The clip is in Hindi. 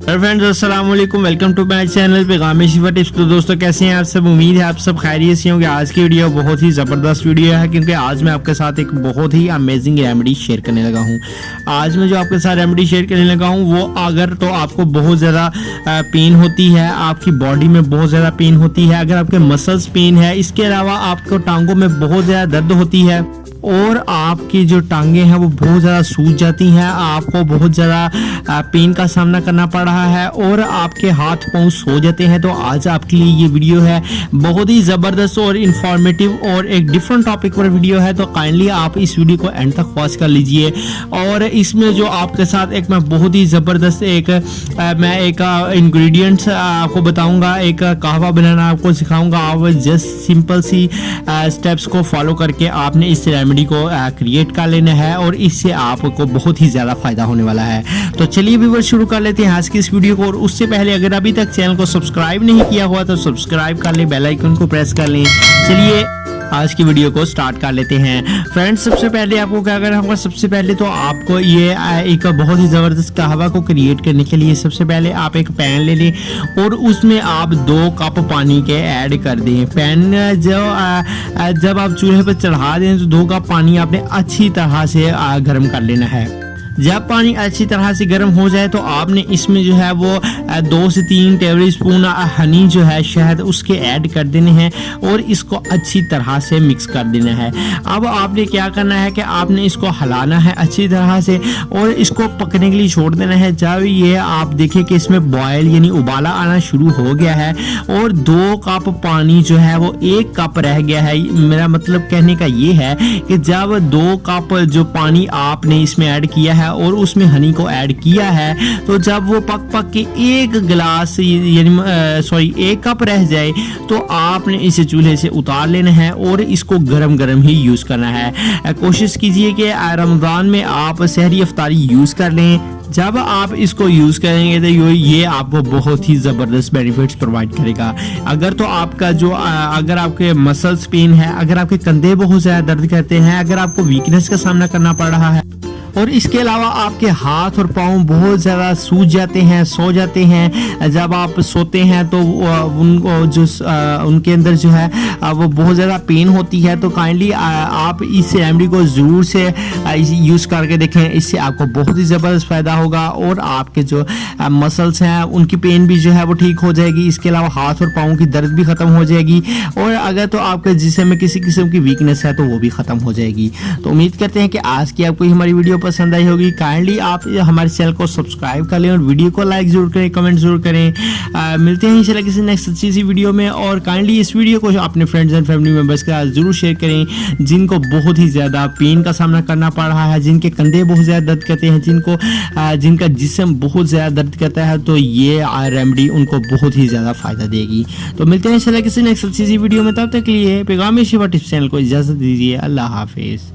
फ्रेंड्स अस्सलाम वालेकुम, वेलकम टू माय चैनल पैगाम शिफा टिप्स। तो दोस्तों कैसे हैं आप सब? उम्मीद है आप सब खैरियत से होंगे। आज की वीडियो बहुत ही ज़बरदस्त वीडियो है क्योंकि आज मैं आपके साथ एक बहुत ही अमेजिंग रेमेडी शेयर करने लगा हूं। आज मैं जो आपके साथ रेमेडी शेयर करने लगा हूं वो अगर तो आपको बहुत ज़्यादा पेन होती है, आपकी बॉडी में बहुत ज़्यादा पेन होती है, अगर आपके मसल्स पेन है, इसके अलावा आपको टांगों में बहुत ज़्यादा दर्द होती है और आपकी जो टांगे हैं वो बहुत ज़्यादा सूज जाती हैं, आपको बहुत ज़्यादा पेन का सामना करना पड़ रहा है और आपके हाथ पांव सो जाते हैं, तो आज आपके लिए ये वीडियो है बहुत ही ज़बरदस्त और इन्फॉर्मेटिव और एक डिफरेंट टॉपिक पर वीडियो है। तो काइंडली आप इस वीडियो को एंड तक वॉच कर लीजिए। और इसमें जो आपके साथ एक मैं बहुत ही ज़बरदस्त मैं एक इंग्रेडिएंट्स आपको बताऊंगा, एक कहवा बनाना आपको सिखाऊंगा। आप जस्ट सिंपल सी स्टेप्स को फॉलो करके आपने इस रेमेडी को क्रिएट कर लेना है और इससे आपको बहुत ही ज़्यादा फायदा होने वाला है। तो चलिए व्यूअर्स शुरू कर लेते हैं आज की इस वीडियो को। और उससे पहले अगर अभी तक चैनल को सब्सक्राइब नहीं किया हुआ तो सब्सक्राइब कर लें, बेल आइकन को प्रेस कर लें। चलिए आज की वीडियो को स्टार्ट कर लेते हैं। फ्रेंड्स सबसे पहले आपको क्या करना होगा, सबसे पहले तो आपको ये एक बहुत ही ज़बरदस्त कहवा को क्रिएट करने के लिए सबसे पहले आप एक पैन ले लें और उसमें आप 2 कप पानी के ऐड कर दें। पैन जब आप चूल्हे पर चढ़ा दें तो 2 कप पानी आपने अच्छी तरह से गर्म कर लेना है। जब पानी अच्छी तरह से गर्म हो जाए तो आपने इसमें जो है वो 2 से 3 टेबल स्पून हनी जो है शहद उसके ऐड कर देने हैं और इसको अच्छी तरह से मिक्स कर देना है। अब आपने क्या करना है कि आपने इसको हिलाना है अच्छी तरह से और इसको पकने के लिए छोड़ देना है। जब ये आप देखें कि इसमें बॉयल यानी उबाला आना शुरू हो गया है और 2 कप पानी जो है वो 1 कप रह गया है, मेरा मतलब कहने का ये है कि जब 2 कप जो पानी आपने इसमें ऐड किया है और उसमें हनी को ऐड किया है तो जब वो पक के 1 गिलास यानी 1 कप रह जाए तो आपने इसे चूल्हे से उतार लेना है और इसको गरम गरम ही यूज करना है। कोशिश कीजिए कि रमजान में आप सहरी इफ्तारी यूज कर लें। जब आप इसको यूज़ करेंगे तो ये आपको बहुत ही ज़बरदस्त बेनिफिट्स प्रोवाइड करेगा। अगर तो आपका जो अगर आपके मसल्स पेन है, अगर आपके कंधे बहुत ज़्यादा दर्द करते हैं, अगर आपको वीकनेस का सामना करना पड़ रहा है और इसके अलावा आपके हाथ और पाँव बहुत ज़्यादा सूज जाते हैं, सो जाते हैं, जब आप सोते हैं तो उनके अंदर जो है वो बहुत ज़्यादा पेन होती है, तो काइंडली आप इस रेमेडी को ज़रूर से यूज़ करके देखें। इससे आपको बहुत ही ज़बरदस्त फ़ायदा होगा और आपके जो मसल्स हैं उनकी पेन भी जो है वो ठीक हो जाएगी। इसके अलावा हाथ और पाँव की दर्द भी ख़त्म हो जाएगी और अगर तो आपके जिस्म में किसी किस्म की वीकनेस है तो वो भी ख़त्म हो जाएगी। तो उम्मीद करते हैं कि आज की आपको हमारी वीडियो पसंद आई होगी। काइंडली आप हमारे चैनल को सब्सक्राइब कर लें और वीडियो को लाइक जरूर करें, कमेंट जरूर करें। मिलते हैं इंशाल्लाह किसी नेक्स्ट अच्छी सी वीडियो में। और काइंडली इस वीडियो को अपने फ्रेंड्स एंड फैमिली मेंबर्स के साथ जरूर शेयर करें जिनको बहुत ही ज़्यादा पेन का सामना करना पड़ रहा है, जिनके कंधे बहुत ज़्यादा दर्द करते हैं, जिनका जिस्म बहुत ज़्यादा दर्द करता है, तो ये रेमेडी उनको बहुत ही ज़्यादा फ़ायदा देगी। तो मिलते हैं इंशाल्लाह किसी नेक्स्ट अच्छी सी वीडियो में। तब तक के लिए पैगाम शिफा टिप्स चैनल को इजाज़त दीजिए। अल्लाह हाफिज़।